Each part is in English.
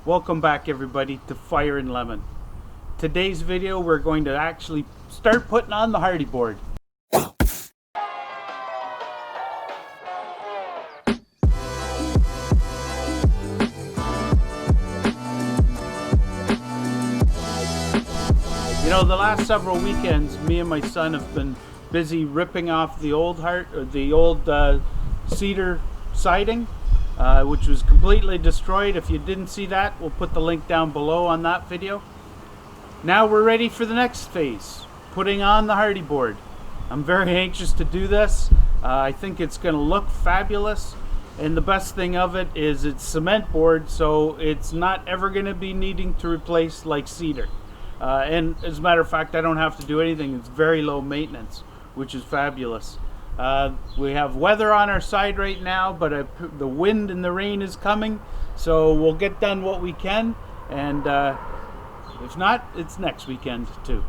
Welcome back everybody to Fire and Lemon. Today's video we're going to actually start putting on the Hardie board. You know, the last several weekends me and my son have been busy ripping off the old cedar siding, which was completely destroyed. If you didn't see that, we'll put the link down below on that video. Now we're ready for the next phase, putting on the Hardie board. I'm very anxious to do this. I think it's going to look fabulous, and the best thing of it is it's cement board, so it's not ever going to be needing to replace like cedar. And as a matter of fact, I don't have to do anything. It's very low maintenance, which is fabulous. We have weather on our side right now, but the wind and the rain is coming, so we'll get done what we can, and if not, it's next weekend too.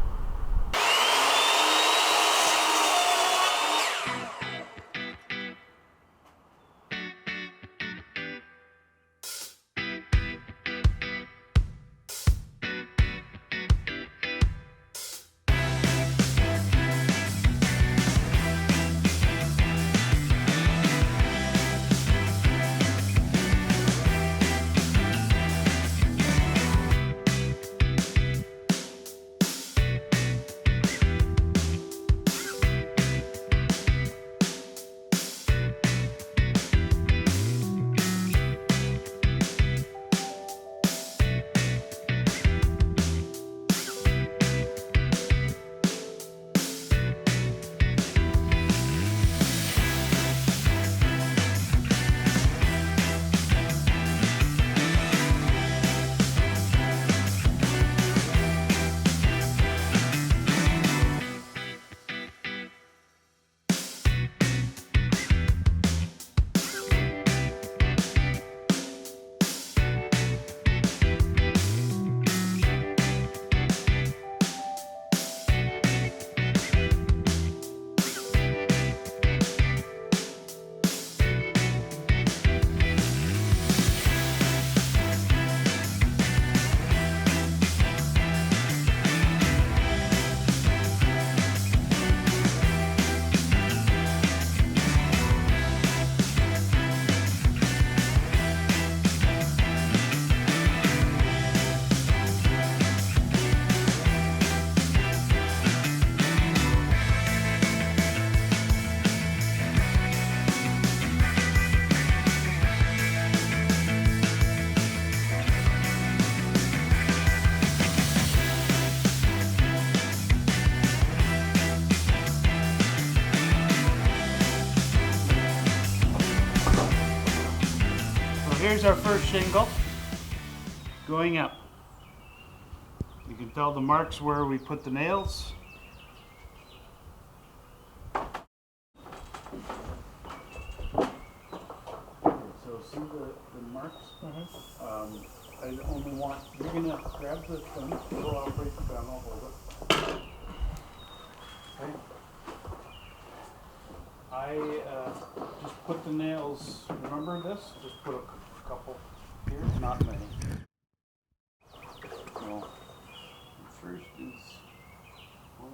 Here's our first shingle going up. You can tell the marks where we put the nails. So see the marks? I only want, you're going to grab this thing, we'll operate the gun, I'll hold it. Okay. I just put the nails, remember this? Just put a couple here, not many. So, first is one.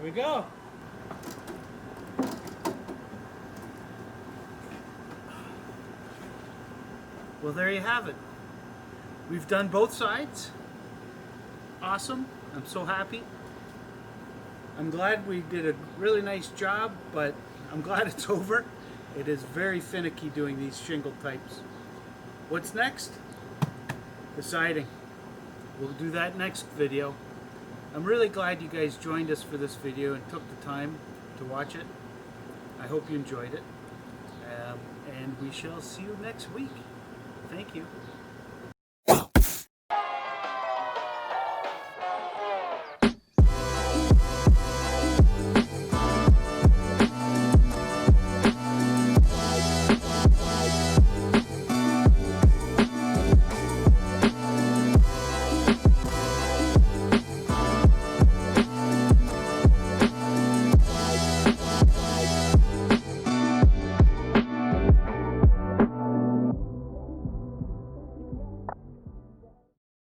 we go. Well, there you have it. We've done both sides. Awesome. I'm so happy. I'm glad we did a really nice job, but I'm glad it's over. It is very finicky doing these shingle types. What's next? The siding. We'll do that next video. I'm really glad you guys joined us for this video and took the time to watch it. I hope you enjoyed it. And we shall see you next week. Thank you.